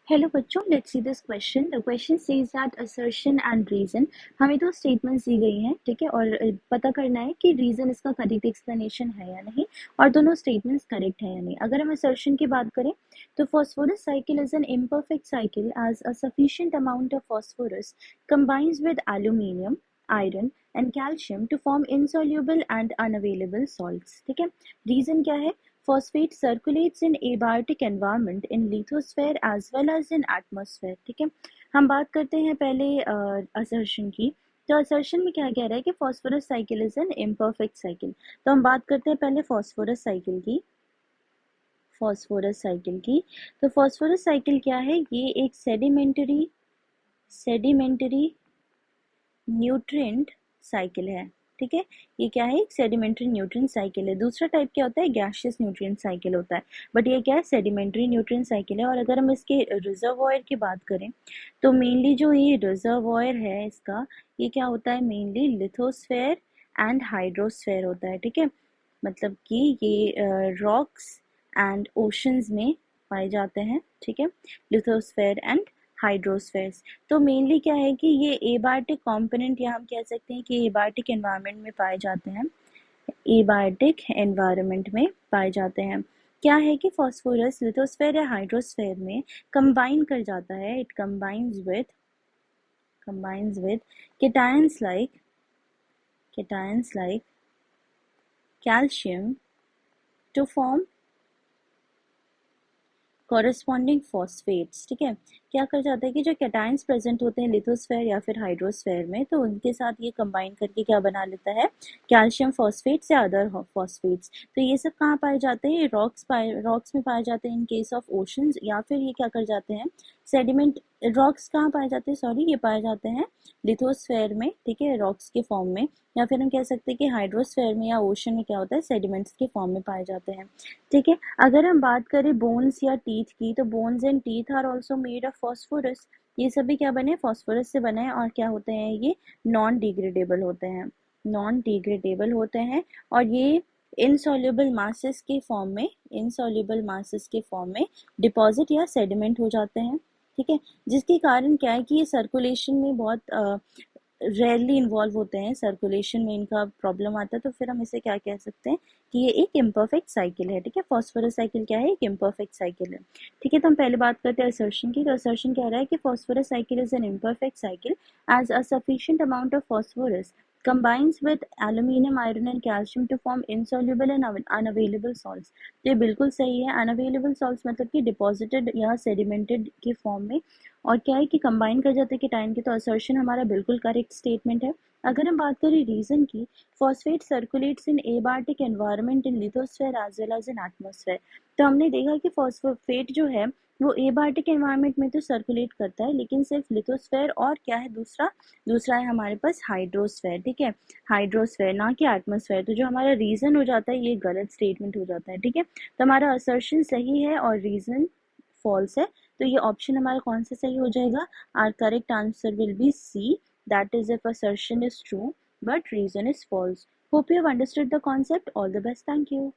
Hello बच्चों, let's see this question. The question says that assertion and reason, हमें दो statements दी गई हैं, ठीक है, और पता करना है कि रीजन इसका करेक्ट एक्सप्लेनेशन है या नहीं, और दोनों स्टेटमेंट्स करेक्ट है या नहीं। अगर हम असर्शन की बात करें तो phosphorus cycle is an imperfect cycle as a sufficient amount of phosphorus combines with aluminium, iron and calcium to form insoluble and unavailable salts। ठीक है, रीजन क्या है? Phosphate circulates in abiotic environment in lithosphere as well as in atmosphere। ठीक है, हम बात करते हैं पहले असर्शन की। तो असर्शन में क्या कह रहा है कि phosphorus cycle is an imperfect cycle. तो हम बात करते हैं पहले फॉस्फोरस साइकिल की। तो फॉस्फोरस साइकिल क्या है? ये एक सेडिमेंटरी न्यूट्रिएंट साइकिल है। ठीक है, ये क्या है? एक सेडिमेंट्री न्यूट्रिएंट साइकिल है। दूसरा टाइप क्या होता है? गैसियस न्यूट्रिएंट साइकिल होता है, बट ये क्या है? सेडिमेंट्री न्यूट्रिएंट साइकिल है। और अगर हम इसके रिजर्वॉयर की बात करें तो मेनली जो ये रिजर्वॉयर है इसका, ये क्या होता है? मेनली लिथोस्फेयर एंड हाइड्रोस्फेयर होता है। ठीक है, मतलब कि ये रॉक्स एंड ओशंस में पाए जाते हैं। ठीक है, लिथोस्फेयर एंड हाइड्रोस्फेयर्स। तो मेनली क्या है कि ये एबायोटिक कंपोनेंट, या हम कह सकते हैं कि एबायोटिक एनवायरनमेंट में पाए जाते हैं। एबायोटिक एनवायरनमेंट में पाए जाते हैं। क्या है कि फॉस्फोरस लिथोस्फेयर या हाइड्रोस्फेयर में कंबाइन कर जाता है। It combines with cations like calcium to form corresponding phosphates. ठीक है, क्या कर जाता है कि जो कैटायंस प्रेजेंट होते हैं लिथोस्फेयर या फिर हाइड्रोस्फेयर में, तो उनके साथ ये कंबाइन करके क्या बना लेता है? कैल्शियम फॉस्फेट्स या अदर फॉस्फेट्स। तो ये सब कहाँ पाए जाते हैं? रॉक्स में पाए जाते हैं इन केस ऑफ ओशंस, या फिर ये क्या कर जाते हैं? सेडिमेंट रॉक्स कहाँ पाए जाते हैं? सॉरी, ये पाए जाते हैं लिथोस्फेयर में। ठीक है, रॉक्स के फॉर्म में, या फिर हम कह सकते हैं कि हाइड्रोस्फेयर में या ओशन में क्या होता है? सेडिमेंट्स के फॉर्म में पाए जाते हैं। ठीक है, अगर हम बात करें बोन्स या टीथ की, तो bones and teeth are also made of phosphorus. ये सभी क्या बने? फॉस्फोरस से बने हैं। और क्या होते हैं? ये नॉन डिग्रेडेबल होते हैं। और ये इनसॉल्युबल मासेस के फॉर्म में डिपॉजिट या सेडिमेंट हो जाते हैं। ठीक है, जिसके कारण क्या है कि ये सर्कुलेशन में बहुत रेयरली इन्वॉल्व होते हैं। सर्कुलेशन में इनका प्रॉब्लम आता है, तो फिर हम इसे क्या कह सकते हैं कि ये एक इम्परफेक्ट साइकिल है। ठीक है, फॉस्फोरस साइकिल क्या है? एक इम्परफेक्ट साइकिल है। ठीक है, तो हम पहले बात करते हैं असर्शन की। तो असर्शन कह रहा है कि phosphorus cycle is an imperfect cycle as a sufficient amount of phosphorus combines with aluminium, iron and calcium to form insoluble and unavailable salts। तो ये बिल्कुल सही है। unavailable salts मतलब कि डिपॉजिटेड या सेडिमेंटेड के फॉर्म में, और क्या है कि कंबाइन कर जाते हैं कीटाइन के। तो असर्शन हमारा बिल्कुल करेक्ट स्टेटमेंट है। अगर हम बात करें रीजन की, phosphate circulates in abiotic environment in lithosphere as well as in atmosphere. तो हमने देखा कि फॉस्फेट जो है वो एबायोटिक एनवायरनमेंट में तो सर्कुलेट करता है, लेकिन सिर्फ लिथोस्फेयर, और क्या है दूसरा है हमारे पास हाइड्रोस्फेयर। ठीक है, हाइड्रोस्फेयर, ना कि एटमॉस्फेयर। तो जो हमारा रीजन हो जाता है ये गलत स्टेटमेंट हो जाता है। ठीक है, तो हमारा असर्शन सही है और रीजन फॉल्स है। तो ये ऑप्शन हमारा कौन सा सही हो जाएगा? Our correct answer will be C, that is if assertion is true but reason is false। Hope you have understood the concept. All the best. Thank you.